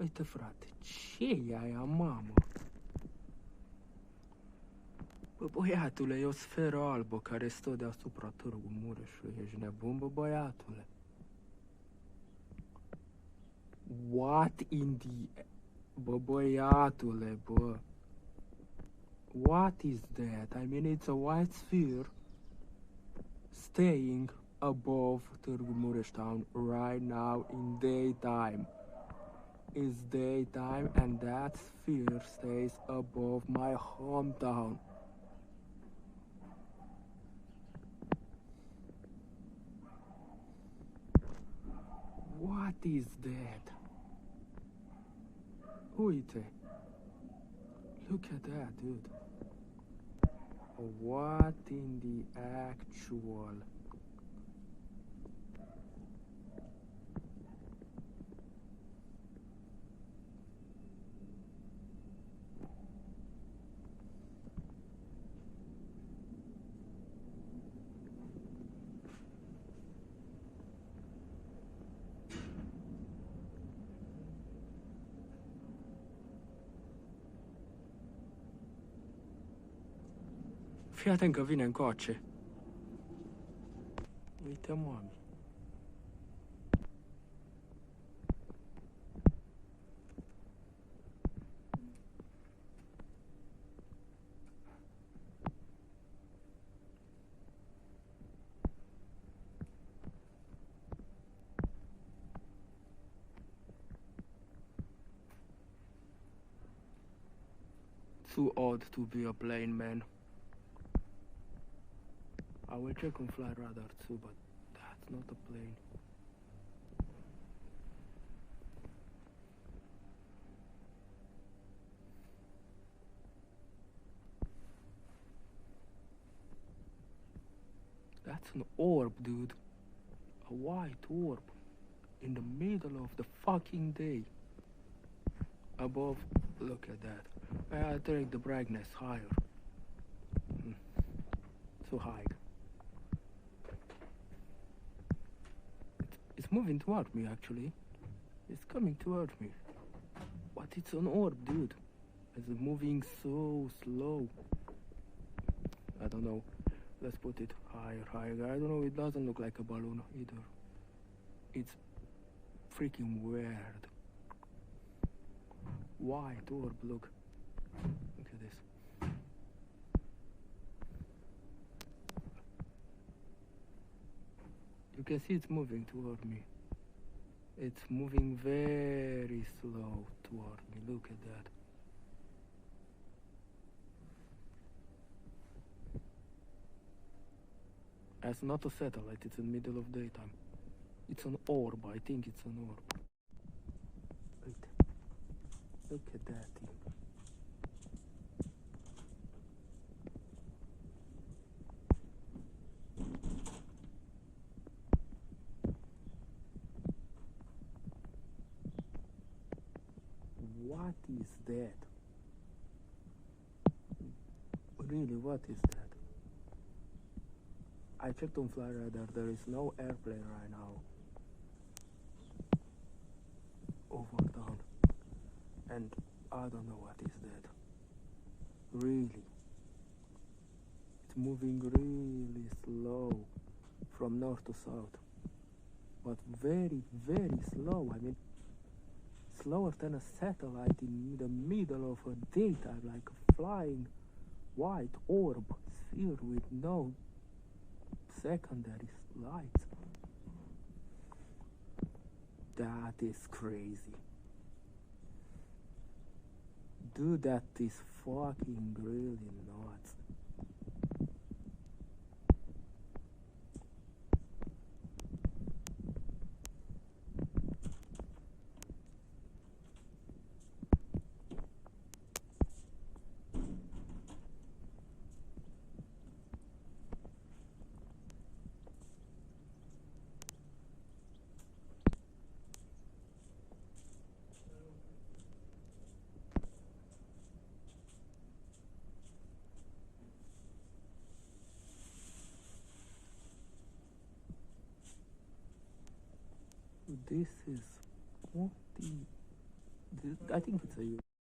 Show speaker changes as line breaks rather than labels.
Uite, frate, ce e aia, mamă? Bă, băiatule, e o sferă albă care stă deasupra Târgu-Mureșului. Ești nebun, bă, băiatule? What in the... Bă, băiatule, bă. What is that? I mean, it's a white sphere staying above Târgu-Mureș town right now in daytime. It's daytime and that sphere stays above my hometown. What is that? Uite. Look at that, dude. What in the actual... Fii atent că vine încoace. Uite, mami. Too odd to be a plane man. I will check on fly radar too, but that's not a plane. That's an orb, dude. A white orb. In the middle of the fucking day. Above, look at that. I'll take the brightness higher. Too high. It's moving toward me, actually. It's coming toward me. But it's an orb, dude. It's moving so slow. I don't know. Let's put it higher, higher. I don't know, it doesn't look like a balloon either. It's freaking weird. White orb, look. Look at this. You can see it's moving toward me. It's moving very slow toward me. Look at that. It's not a satellite, it's in the middle of daytime. It's an orb, I think it's an orb. Wait. Look at that thing. What is that? Really, what is that? I checked on fly radar, there is no airplane right now. Over down. And I don't know what is that. Really. It's moving really slow from north to south. But very, very slow. I mean, slower than a satellite in the middle of a daytime, like a flying white orb sphere with no secondary lights. That is crazy. Dude, that is fucking really nuts. This is what I think it's a